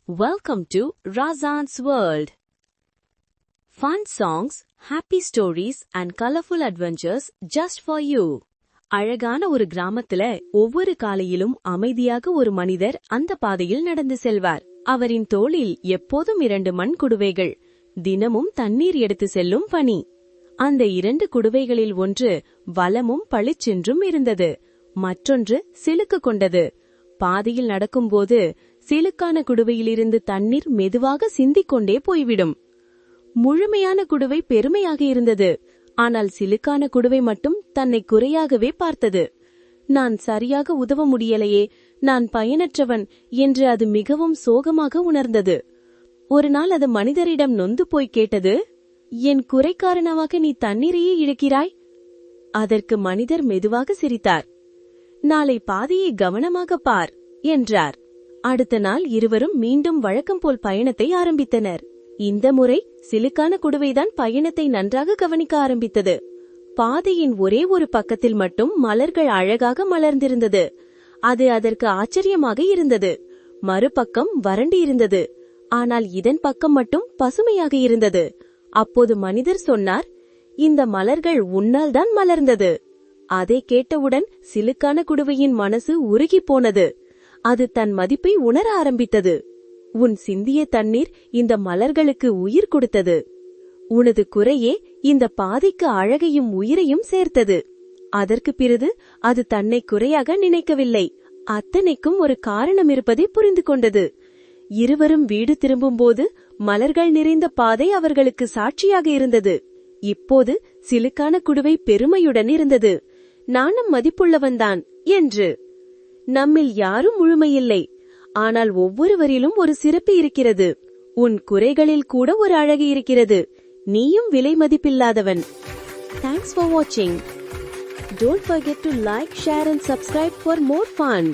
Welcome to Razan's World. Fun songs, happy stories and colorful adventures just for you. அழகான ஒரு கிராமத்துல ஒவ்வொரு காலையிலும் அமைதியாக ஒரு மனிதர் அந்த பாதையில் நடந்து செல்வார். அவரின் தோளில் எப்போதும் 2 மண் குடுவைகள், தினமும் தண்ணீர் எடுத்து செல்லும் பணி. அந்த 2 குடுவைகளில் ஒன்று வலமும் பளிச்சென்றும் இருந்தது, மற்றொன்று சிலுக்கு கொண்டது. பாதையில் நடக்கும்போது சிலுக்கான குடுவையிலிருந்து தண்ணீர் மெதுவாக சிந்திக்கொண்டே போய்விடும். முழுமையான குடுவை பெருமையாக இருந்தது, ஆனால் சிலுக்கான குடுவை மட்டும் தன்னை குறையாகவே பார்த்தது. நான் சரியாக உதவ முடியலையே, நான் பயனற்றவன் என்று அது மிகவும் சோகமாக உணர்ந்தது. ஒரு நாள் அது மனிதரிடம் நொந்து போய் கேட்டது, என் குறை காரணமாக நீ தண்ணீரையே இழக்கிறாய்? அதற்கு மனிதர் மெதுவாக சிரித்தார். நாளை பாதையை கவனமாக பார் என்றார். அடுத்த நாள் இருவரும் மீண்டும் வழக்கம் போல் பயணத்தை ஆரம்பித்தனர். இந்த முறை சிலுக்கான குடுவைதான் பயணத்தை நன்றாக கவனிக்க ஆரம்பித்தது. பாதையின் ஒரே ஒரு பக்கத்தில் மட்டும் மலர்கள் அழகாக மலர்ந்திருந்தது. அது அதற்கு ஆச்சரியமாக இருந்தது. மறுபக்கம் வறண்டு இருந்தது, ஆனால் இதன் பக்கம் மட்டும் பசுமையாக இருந்தது. அப்போது மனிதர் சொன்னார், இந்த மலர்கள் உன்னால் தான் மலர்ந்தது. அதை கேட்டவுடன் சிலுக்கான குடுவையின் மனசு உருகி போனது. அது தன் மதிப்பை உணர ஆரம்பித்தது. உன் சிந்திய தண்ணீர் இந்த மலர்களுக்கு உயிர் கொடுத்தது. உனது குறையே இந்த பாதைக்கு அழகையும் உயிரையும் சேர்த்தது. அதற்கு பிறகு அது தன்னை குறையாக நினைக்கவில்லை, அத்தனைக்கும் ஒரு காரணம் இருப்பதை புரிந்து கொண்டது. இருவரும் வீடு திரும்பும்போது மலர்கள் நிறைந்த பாதை அவர்களுக்கு சாட்சியாக இருந்தது. இப்போது சிலுக்கான குடுவை பெருமையுடன் இருந்தது, நானும் மதிப்புள்ளவன்தான் என்று. நம்மில் யாரும் முழுமையில்லை, ஆனால் ஒவ்வொருவரிலும் ஒரு சிறப்பு இருக்கிறது. உன் குறைகளில் கூட ஒரு அழகு இருக்கிறது. நீயும் விலை மதிப்பில்லாதவன். Thanks for watching. Don't forget to like, share and subscribe for more fun.